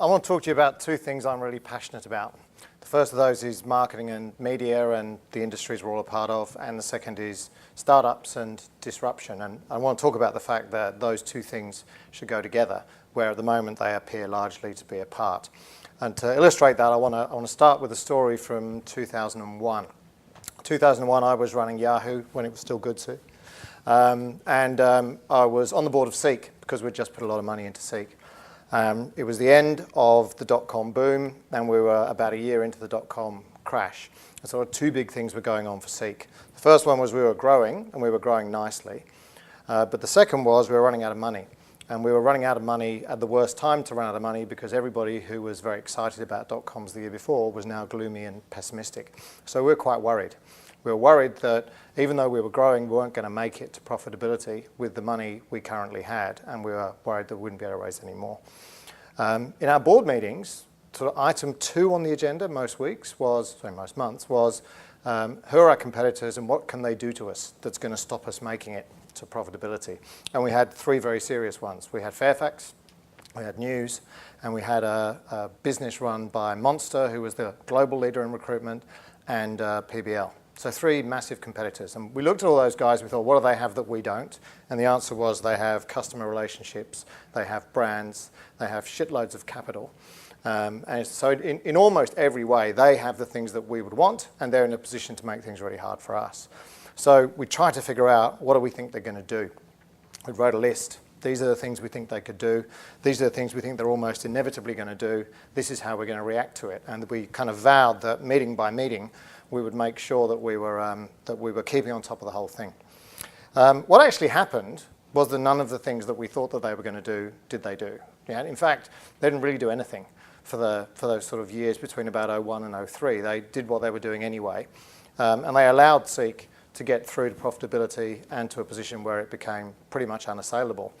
I want to talk to you about two things I'm really passionate about. The first of those is marketing and media and the industries we're all a part of, and the second is startups and disruption. And I want to talk about the fact that those two things should go together, where at the moment they appear largely to be apart. And to illustrate that, I want to start with a story from 2001. 2001, I was running Yahoo when it was still good to. I was on the board of Seek because we'd just put a lot of money into Seek. It was the end of the dot-com boom, and we were about a year into the dot-com crash. And so two big things were going on for Seek. The first one was we were growing, and we were growing nicely. But the second was we were running out of money. And we were running out of money at the worst time to run out of money because everybody who was very excited about dot-coms the year before was now gloomy and pessimistic. So we were quite worried. We were worried that even though we were growing, we weren't going to make it to profitability with the money we currently had, and we were worried that we wouldn't be able to raise any more. In our board meetings, sort of item 2 on the agenda most months was who are our competitors and what can they do to us that's going to stop us making it to profitability. And we had 3 very serious ones. We had Fairfax, we had News, and we had a business run by Monster, who was the global leader in recruitment, and PBL. So 3 massive competitors. And we looked at all those guys, we thought, what do they have that we don't? And the answer was they have customer relationships, they have brands, they have shitloads of capital. And so in almost every way, they have the things that we would want, and they're in a position to make things really hard for us. So we tried to figure out, what do we think they're going to do? We wrote a list. These are the things we think they could do. These are the things we think they're almost inevitably going to do. This is how we're going to react to it. And we kind of vowed that meeting by meeting, we would make sure that we were keeping on top of the whole thing. What actually happened was that none of the things that we thought that they were going to do, did they do. Yeah, in fact, they didn't really do anything for those sort of years between about 01 and 03. They did what they were doing anyway. And they allowed Seek to get through to profitability and to a position where it became pretty much unassailable.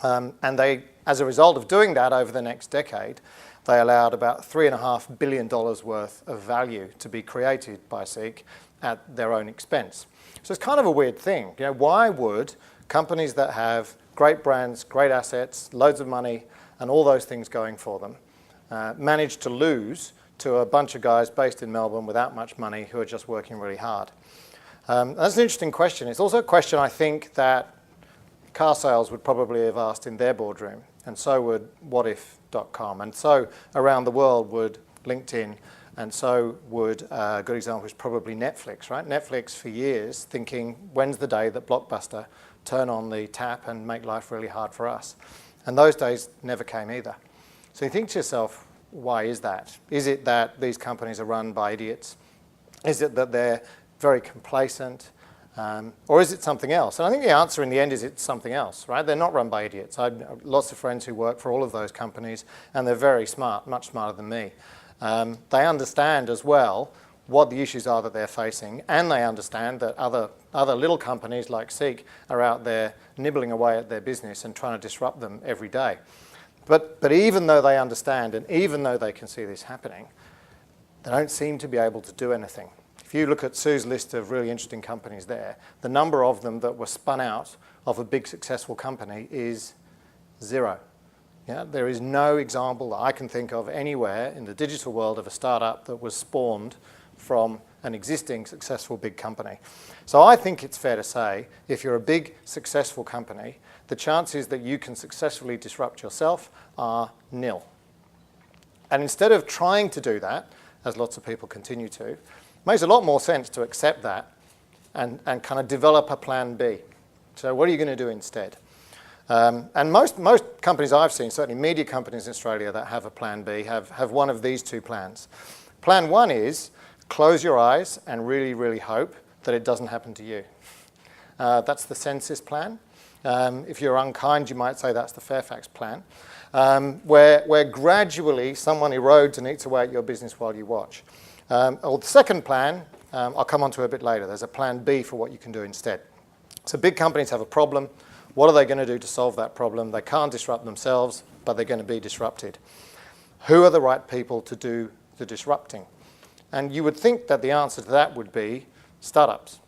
And they, as a result of doing that over the next decade, they allowed about $3.5 billion worth of value to be created by Seek at their own expense. So it's kind of a weird thing. You know, why would companies that have great brands, great assets, loads of money, and all those things going for them, manage to lose to a bunch of guys based in Melbourne without much money who are just working really hard? That's an interesting question. It's also a question I think that car sales would probably have asked in their boardroom, and so would whatif.com, and so around the world would LinkedIn, and so would, a good example is probably Netflix, right? Netflix for years thinking, when's the day that Blockbuster turn on the tap and make life really hard for us? And those days never came either. So you think to yourself, why is that? Is it that these companies are run by idiots? Is it that they're very complacent? Or is it something else? And I think the answer in the end is it's something else, right? They're not run by idiots. I have lots of friends who work for all of those companies, and they're very smart, much smarter than me. They understand as well what the issues are that they're facing, and they understand that other little companies like Seek are out there nibbling away at their business and trying to disrupt them every day. But even though they understand, and even though they can see this happening, they don't seem to be able to do anything. If you look at Sue's list of really interesting companies there, the number of them that were spun out of a big successful company is 0. Yeah, there is no example that I can think of anywhere in the digital world of a startup that was spawned from an existing successful big company. So I think it's fair to say, if you're a big successful company, the chances that you can successfully disrupt yourself are nil. And instead of trying to do that, as lots of people continue to, makes a lot more sense to accept that and kind of develop a plan B. So what are you going to do instead? And most companies I've seen, certainly media companies in Australia that have a plan B, have one of these 2 plans. Plan 1 is close your eyes and really, really hope that it doesn't happen to you. That's the Census plan. If you're unkind, you might say that's the Fairfax plan, where gradually someone erodes and eats away at your business while you watch. Or the second plan, I'll come on to a bit later. There's a plan B for what you can do instead. So big companies have a problem. What are they going to do to solve that problem? They can't disrupt themselves, but they're going to be disrupted. Who are the right people to do the disrupting? And you would think that the answer to that would be startups.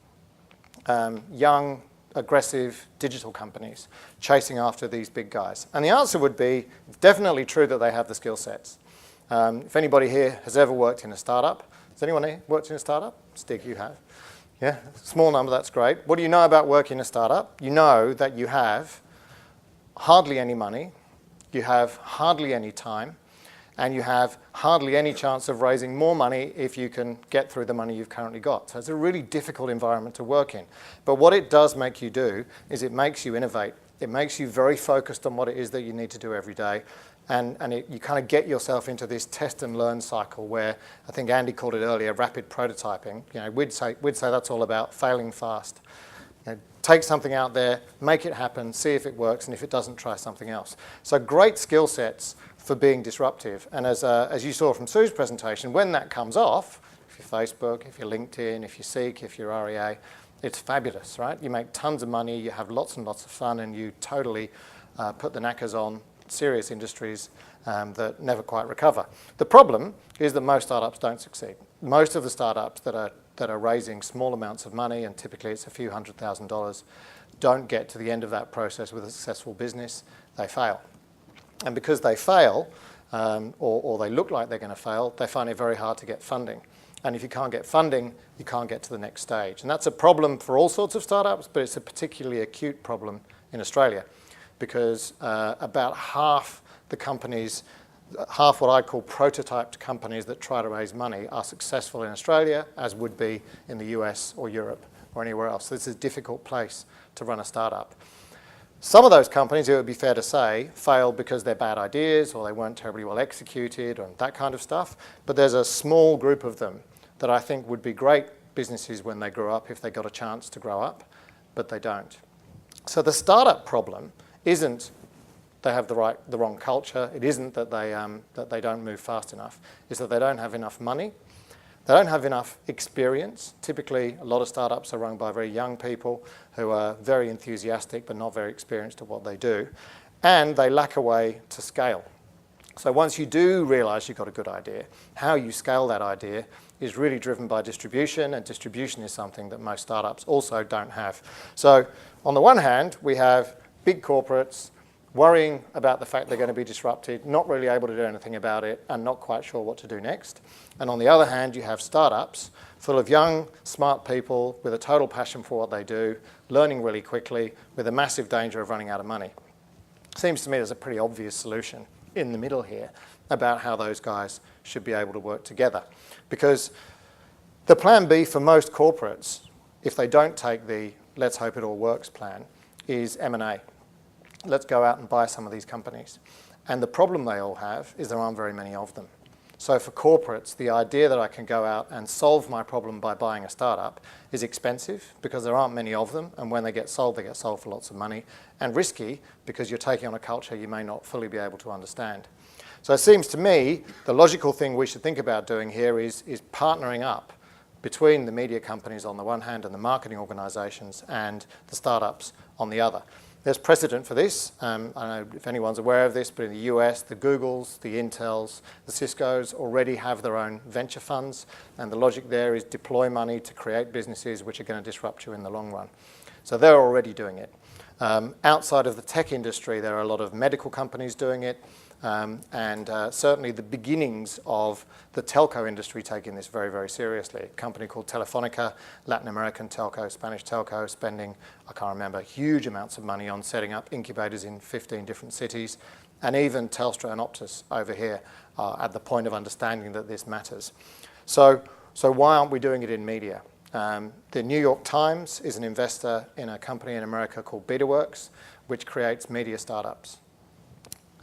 Young, aggressive digital companies chasing after these big guys? And the answer would be definitely true that they have the skill sets. If anybody here has ever worked in a startup, has anyone here worked in a startup? Stig, you have. Yeah, small number, that's great. What do you know about working in a startup? You know that you have hardly any money, you have hardly any time, and you have hardly any chance of raising more money if you can get through the money you've currently got. So it's a really difficult environment to work in. But what it does make you do is it makes you innovate. It makes you very focused on what it is that you need to do every day. And you kind of get yourself into this test and learn cycle where I think Andy called it earlier, rapid prototyping. You know, we'd say that's all about failing fast. You know, take something out there, make it happen, see if it works, and if it doesn't, try something else. So great skill sets for being disruptive. And as you saw from Sue's presentation, when that comes off, if you're Facebook, if you're LinkedIn, if you're Seek, if you're REA, it's fabulous, right? You make tons of money, you have lots and lots of fun, and you totally put the knackers on serious industries that never quite recover. The problem is that most startups don't succeed. Most of the startups that are raising small amounts of money, and typically it's a few $100,000, don't get to the end of that process with a successful business. They fail. And because they fail, or they look like they're going to fail, they find it very hard to get funding. And if you can't get funding, you can't get to the next stage. And that's a problem for all sorts of startups, but it's a particularly acute problem in Australia, because about half the companies, half what I call prototyped companies that try to raise money are successful in Australia, as would be in the US or Europe or anywhere else. So this is a difficult place to run a startup. Some of those companies, it would be fair to say, failed because they're bad ideas or they weren't terribly well executed or that kind of stuff. But there's a small group of them that I think would be great businesses when they grow up if they got a chance to grow up, but they don't. So the startup problem isn't they have the wrong culture. It isn't that they don't move fast enough. It's that they don't have enough money. They don't have enough experience. Typically, a lot of startups are run by very young people who are very enthusiastic but not very experienced at what they do. And they lack a way to scale. So once you do realise you've got a good idea, how you scale that idea is really driven by distribution, and distribution is something that most startups also don't have. So on the one hand, we have big corporates worrying about the fact they're going to be disrupted, not really able to do anything about it, and not quite sure what to do next. And on the other hand, you have startups full of young, smart people with a total passion for what they do, learning really quickly, with a massive danger of running out of money. Seems to me there's a pretty obvious solution in the middle here about how those guys should be able to work together. Because the plan B for most corporates, if they don't take the let's hope it all works plan, is M&A. Let's go out and buy some of these companies. And the problem they all have is there aren't very many of them. So for corporates, the idea that I can go out and solve my problem by buying a startup is expensive because there aren't many of them, and when they get sold for lots of money, and risky because you're taking on a culture you may not fully be able to understand. So it seems to me the logical thing we should think about doing here is partnering up between the media companies on the one hand and the marketing organisations and the startups on the other. There's precedent for this. I don't know if anyone's aware of this, but in the US, the Googles, the Intels, the Ciscos already have their own venture funds, and the logic there is deploy money to create businesses which are going to disrupt you in the long run. So they're already doing it. Outside of the tech industry, there are a lot of medical companies doing it, and certainly the beginnings of the telco industry taking this very, very seriously. A company called Telefonica, Latin American telco, Spanish telco, spending, I can't remember, huge amounts of money on setting up incubators in 15 different cities, and even Telstra and Optus over here are at the point of understanding that this matters. So why aren't we doing it in media? The New York Times is an investor in a company in America called BetaWorks, which creates media startups.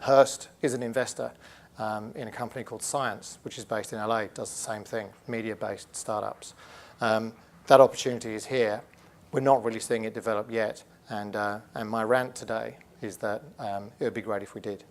Hearst is an investor in a company called Science, which is based in LA, does the same thing, media-based startups. That opportunity is here. We're not really seeing it develop yet, and my rant today is that it would be great if we did.